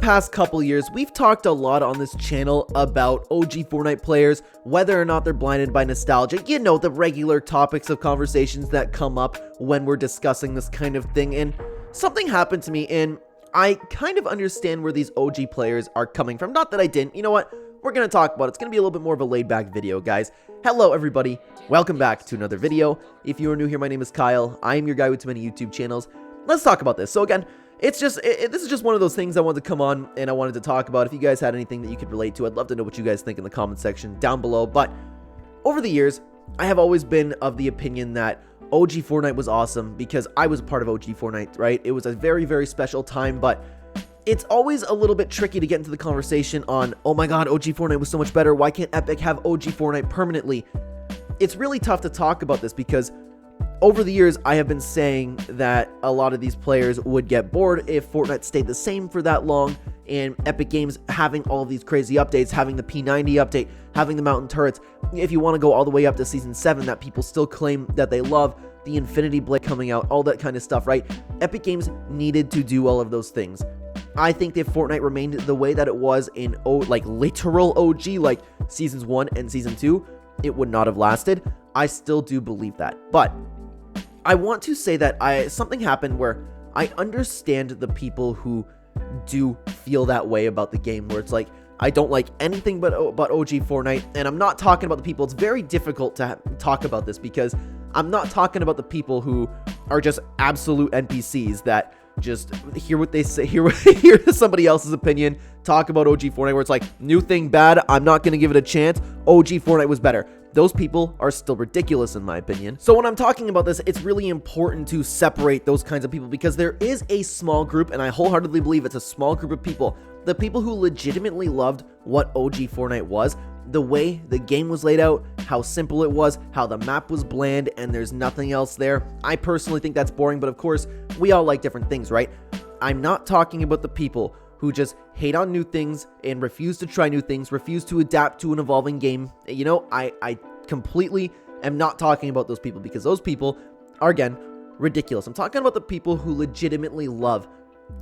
past couple years, we've talked a lot on this channel about OG Fortnite players, whether or not they're blinded by nostalgia, you know, the regular topics of conversations that come up when we're discussing this kind of thing, and something happened to me, and I kind of understand where these OG players are coming from. Not that I didn't. You know what? We're going to talk about it. It's going to be a little bit more of a laid-back video, guys. Hello, everybody. Welcome back to another video. If you are new here, my name is Kyle. I am your guy with too many YouTube channels. Let's talk about this. So again, this is just one of those things I wanted to come on and I wanted to talk about. If you guys had anything that you could relate to, I'd love to know what you guys think in the comment section down below. But over the years, I have always been of the opinion that OG Fortnite was awesome because I was a part of OG Fortnite, right? It was a very, very special time, but it's always a little bit tricky to get into the conversation on, oh my god, OG Fortnite was so much better. Why can't Epic have OG Fortnite permanently? It's really tough to talk about this because over the years, I have been saying that a lot of these players would get bored if Fortnite stayed the same for that long, and Epic Games having all of these crazy updates, having the P90 update, having the mountain turrets. If you want to go all the way up to Season 7 that people still claim that they love, the Infinity Blade coming out, all that kind of stuff, right? Epic Games needed to do all of those things. I think if Fortnite remained the way that it was in literal OG, like Seasons 1 and Season 2, it would not have lasted. I still do believe that. But I want to say that something happened where I understand the people who do feel that way about the game, where it's like, I don't like anything but OG Fortnite, and I'm not talking about the people. It's very difficult to talk about this because I'm not talking about the people who are just absolute NPCs that just hear what they say, hear somebody else's opinion, talk about OG Fortnite, where it's like, new thing bad, I'm not going to give it a chance, OG Fortnite was better. Those people are still ridiculous in my opinion. So when I'm talking about this, it's really important to separate those kinds of people because there is a small group, and I wholeheartedly believe it's a small group of people, the people who legitimately loved what OG Fortnite was, the way the game was laid out, how simple it was, how the map was bland, and there's nothing else there. I personally think that's boring, but of course, we all like different things, right? I'm not talking about the people who just hate on new things and refuse to try new things, refuse to adapt to an evolving game. You know, I completely am not talking about those people because those people are, again, ridiculous. I'm talking about the people who legitimately love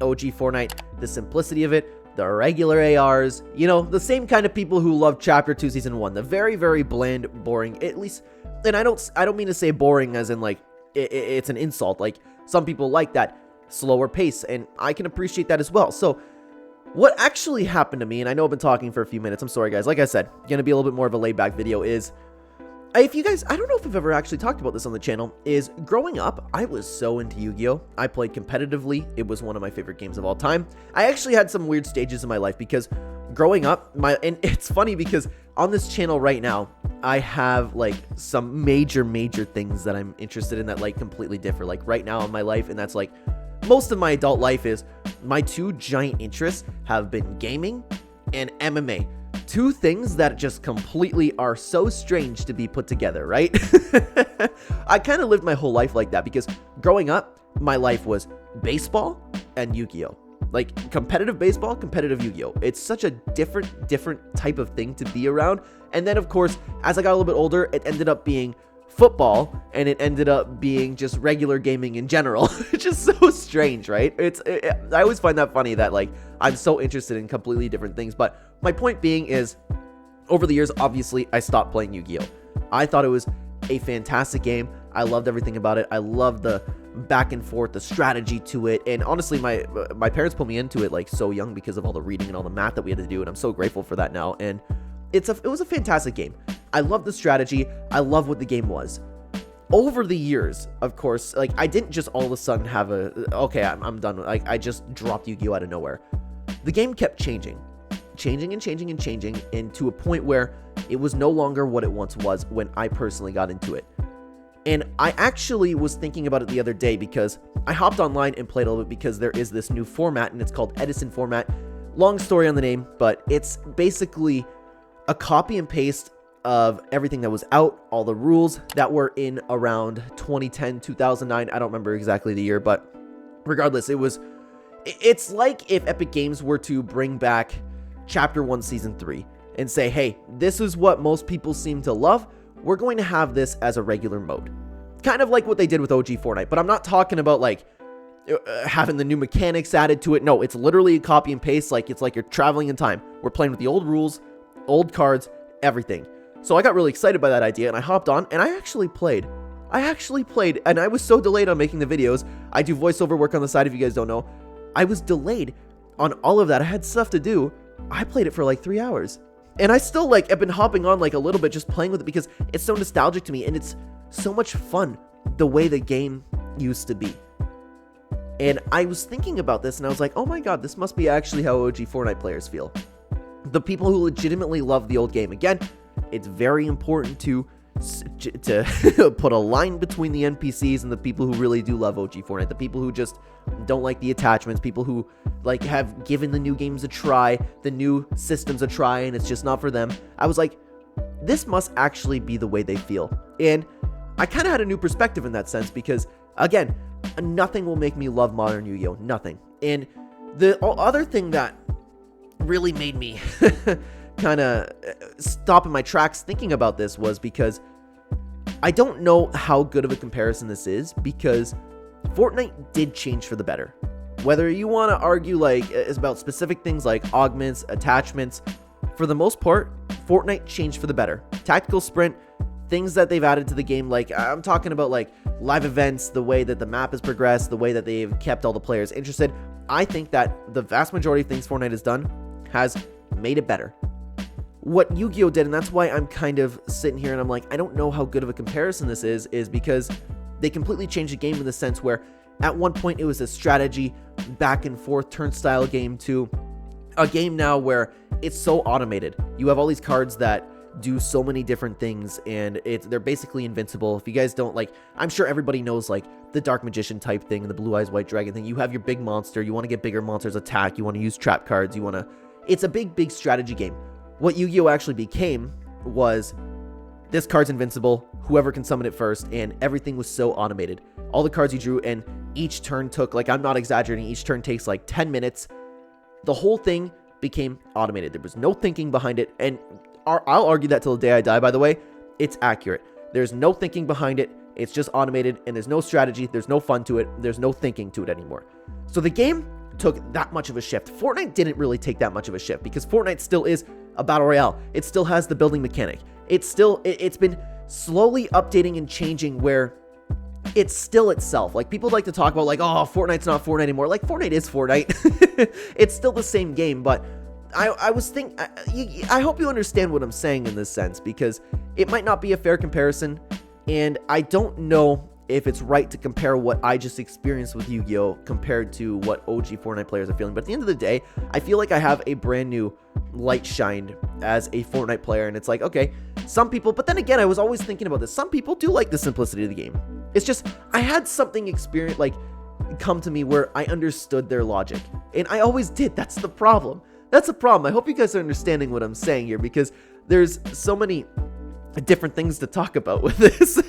OG Fortnite, the simplicity of it, the regular ARs, you know, the same kind of people who love Chapter 2 Season 1, the very, very bland, boring, at least, and I don't mean to say boring as in, like, it's an insult. Like, some people like that slower pace, and I can appreciate that as well. So what actually happened to me, and I know I've been talking for a few minutes, I'm sorry guys, like I said, gonna be a little bit more of a laid back video, is if you guys, I don't know if I've ever actually talked about this on the channel, is growing up, I was so into Yu-Gi-Oh! I played competitively. It was one of my favorite games of all time. I actually had some weird stages in my life because growing up, and it's funny because on this channel right now, I have like some major things that I'm interested in that like completely differ. Like right now in my life, and that's like most of my adult life, is my two giant interests have been gaming and MMA. Two things that just completely are so strange to be put together, right? I kind of lived my whole life like that because growing up, my life was baseball and Yu-Gi-Oh! Like competitive baseball, competitive Yu-Gi-Oh! It's such a different type of thing to be around. And then, of course, as I got a little bit older, it ended up being football, and it ended up being just regular gaming in general. It's just so strange, right? I always find that funny that like I'm so interested in completely different things. But my point being is, over the years, obviously, I stopped playing Yu-Gi-Oh! I thought it was a fantastic game. I loved everything about it. I loved the back and forth, the strategy to it, and honestly, my parents put me into it like so young because of all the reading and all the math that we had to do, and I'm so grateful for that now. And it was a fantastic game. I love the strategy. I love what the game was. Over the years, of course, like I didn't just all of a sudden have okay, I'm done. Like I just dropped Yu-Gi-Oh! Out of nowhere. The game kept changing and to a point where it was no longer what it once was when I personally got into it. And I actually was thinking about it the other day because I hopped online and played a little bit because there is this new format and it's called Edison format. Long story on the name, but it's basically a copy and paste of everything that was out, all the rules that were in around 2010, 2009. I don't remember exactly the year, but regardless, it's like if Epic Games were to bring back Chapter 1 Season 3 and say, hey, this is what most people seem to love. We're going to have this as a regular mode. Kind of like what they did with OG Fortnite, but I'm not talking about like having the new mechanics added to it. No, it's literally a copy and paste. Like, it's like you're traveling in time. We're playing with the old rules, old cards, everything. So I got really excited by that idea, and I hopped on, and I actually played, and I was so delayed on making the videos. I do voiceover work on the side, if you guys don't know. I was delayed on all of that. I had stuff to do. I played it for like 3 hours. And I still, like, have been hopping on, like, a little bit, just playing with it, because it's so nostalgic to me, and it's so much fun the way the game used to be. And I was thinking about this, and I was like, oh my god, this must be actually how OG Fortnite players feel. The people who legitimately love the old game. Again, it's very important to put a line between the NPCs and the people who really do love OG Fortnite. The people who just don't like the attachments, people who, like, have given the new games a try, the new systems a try, and it's just not for them. I was like, this must actually be the way they feel. And I kind of had a new perspective in that sense, because, again, nothing will make me love modern Yu-Gi-Oh! Nothing. And the other thing that really made me kind of stop in my tracks thinking about this was because I don't know how good of a comparison this is, because Fortnite did change for the better. Whether you want to argue, like, it's about specific things like augments, attachments, for the most part, Fortnite changed for the better. Tactical sprint, things that they've added to the game, like, I'm talking about, like, live events, the way that the map has progressed, the way that they've kept all the players interested. I think that the vast majority of things Fortnite has done has made it better. What Yu-Gi-Oh! Did, and that's why I'm kind of sitting here and I'm like, I don't know how good of a comparison this is because they completely changed the game in the sense where at one point it was a strategy, back and forth turnstile game to a game now where it's so automated. You have all these cards that do so many different things, and they're basically invincible. If you guys don't, like, I'm sure everybody knows, like, the Dark Magician type thing and the Blue Eyes White Dragon thing. You have your big monster, you want to get bigger monsters attack, you want to use trap cards, it's a big strategy game. What Yu-Gi-Oh! Actually became was, this card's invincible, whoever can summon it first, and everything was so automated. All the cards you drew, and each turn took, like, I'm not exaggerating, each turn takes like 10 minutes. The whole thing became automated. There was no thinking behind it, and I'll argue that till the day I die, by the way. It's accurate. There's no thinking behind it. It's just automated, and there's no strategy. There's no fun to it. There's no thinking to it anymore. So the game took that much of a shift. Fortnite didn't really take that much of a shift, because Fortnite still is a battle royale. It still has the building mechanic. It's been slowly updating and changing where it's still itself. Like, people like to talk about, like, oh, Fortnite's not Fortnite anymore. Like, Fortnite is Fortnite. It's still the same game, but I was thinking, I hope you understand what I'm saying in this sense, because it might not be a fair comparison, and I don't know if it's right to compare what I just experienced with Yu-Gi-Oh! Compared to what OG Fortnite players are feeling. But at the end of the day, I feel like I have a brand new light shined as a Fortnite player, and it's like, okay, some people, but then again, I was always thinking about this, some people do like the simplicity of the game. It's just, I had something experience, like, come to me where I understood their logic, and I always did. That's the problem. That's a problem. I hope you guys are understanding what I'm saying here, because there's so many different things to talk about with this.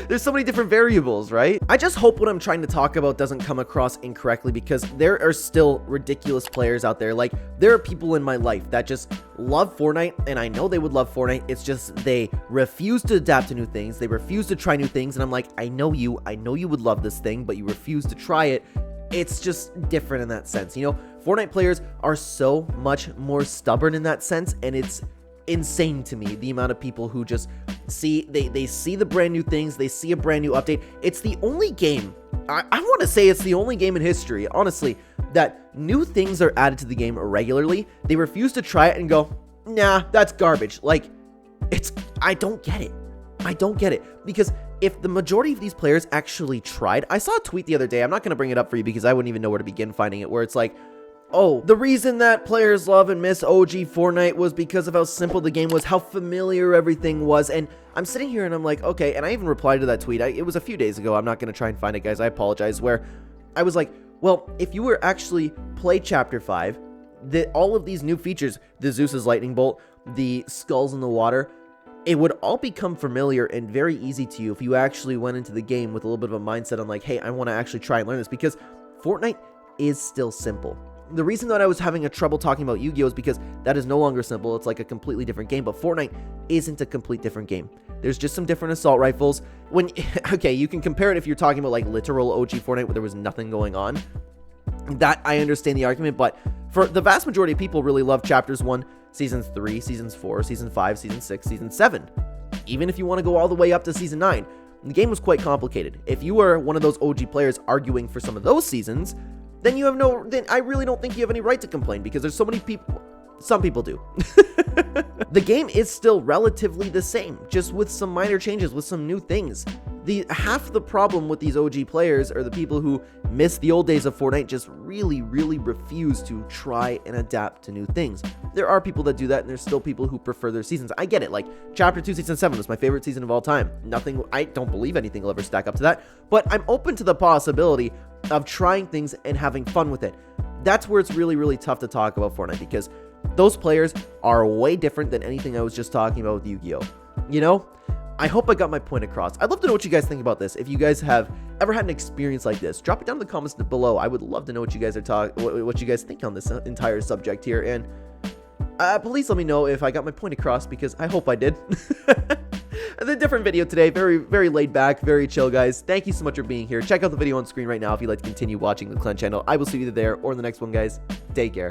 There's so many different variables, right? I just hope what I'm trying to talk about doesn't come across incorrectly, because there are still ridiculous players out there. Like, there are people in my life that just love Fortnite, and I know they would love Fortnite. It's just they refuse to adapt to new things. They refuse to try new things, and I'm like, I know you would love this thing, but you refuse to try it. It's just different in that sense. You know, Fortnite players are so much more stubborn in that sense, and it's insane to me the amount of people who just see, they see the brand new things, they see a brand new update. It's the only game, I want to say it's the only game in history, honestly, that new things are added to the game regularly. They refuse to try it and go, nah, that's garbage. Like, I don't get it, because if the majority of these players actually tried, I saw a tweet the other day, I'm not going to bring it up for you because I wouldn't even know where to begin finding it, where it's like, oh, the reason that players love and miss OG Fortnite was because of how simple the game was, how familiar everything was. And I'm sitting here and I'm like, okay, and I even replied to that tweet. It was a few days ago. I'm not going to try and find it, guys. I apologize. Where I was like, well, if you were actually play Chapter 5, all of these new features, the Zeus's Lightning Bolt, the Skulls in the Water, it would all become familiar and very easy to you if you actually went into the game with a little bit of a mindset on like, hey, I want to actually try and learn this, because Fortnite is still simple. The reason that I was having a trouble talking about Yu-Gi-Oh is because that is no longer simple. It's like a completely different game, but Fortnite isn't a complete different game. There's just some different assault rifles. Okay, you can compare it if you're talking about like literal OG Fortnite where there was nothing going on. That I understand the argument, but for the vast majority of people really love Chapters 1, Seasons 3, Seasons 4, Season 5, Season 6, Season 7. Even if you want to go all the way up to Season 9. The game was quite complicated. If you were one of those OG players arguing for some of those seasons, then then I really don't think you have any right to complain, because there's so many people. Some people do. The game is still relatively the same, just with some minor changes, with some new things. Half the problem with these OG players are the people who miss the old days of Fortnite, just really refuse to try and adapt to new things. There are people that do that, and there's still people who prefer their seasons. I get it. Like Chapter 2 Season 7 was my favorite season of all time. I don't believe anything will ever stack up to that, but I'm open to the possibility of trying things and having fun with it. That's where it's really tough to talk about Fortnite, because those players are way different than anything I was just talking about with Yu-Gi-Oh. You know? I hope I got my point across. I'd love to know what you guys think about this. If you guys have ever had an experience like this, drop it down in the comments below. I would love to know what you guys what you guys think on this entire subject here, and please let me know if I got my point across, because I hope I did. The different video today, very laid back, very chill, guys. Thank you so much for being here. Check out the video on screen right now if you'd like to continue watching the Clen channel. I will see you either there or in the next one, guys. Take care.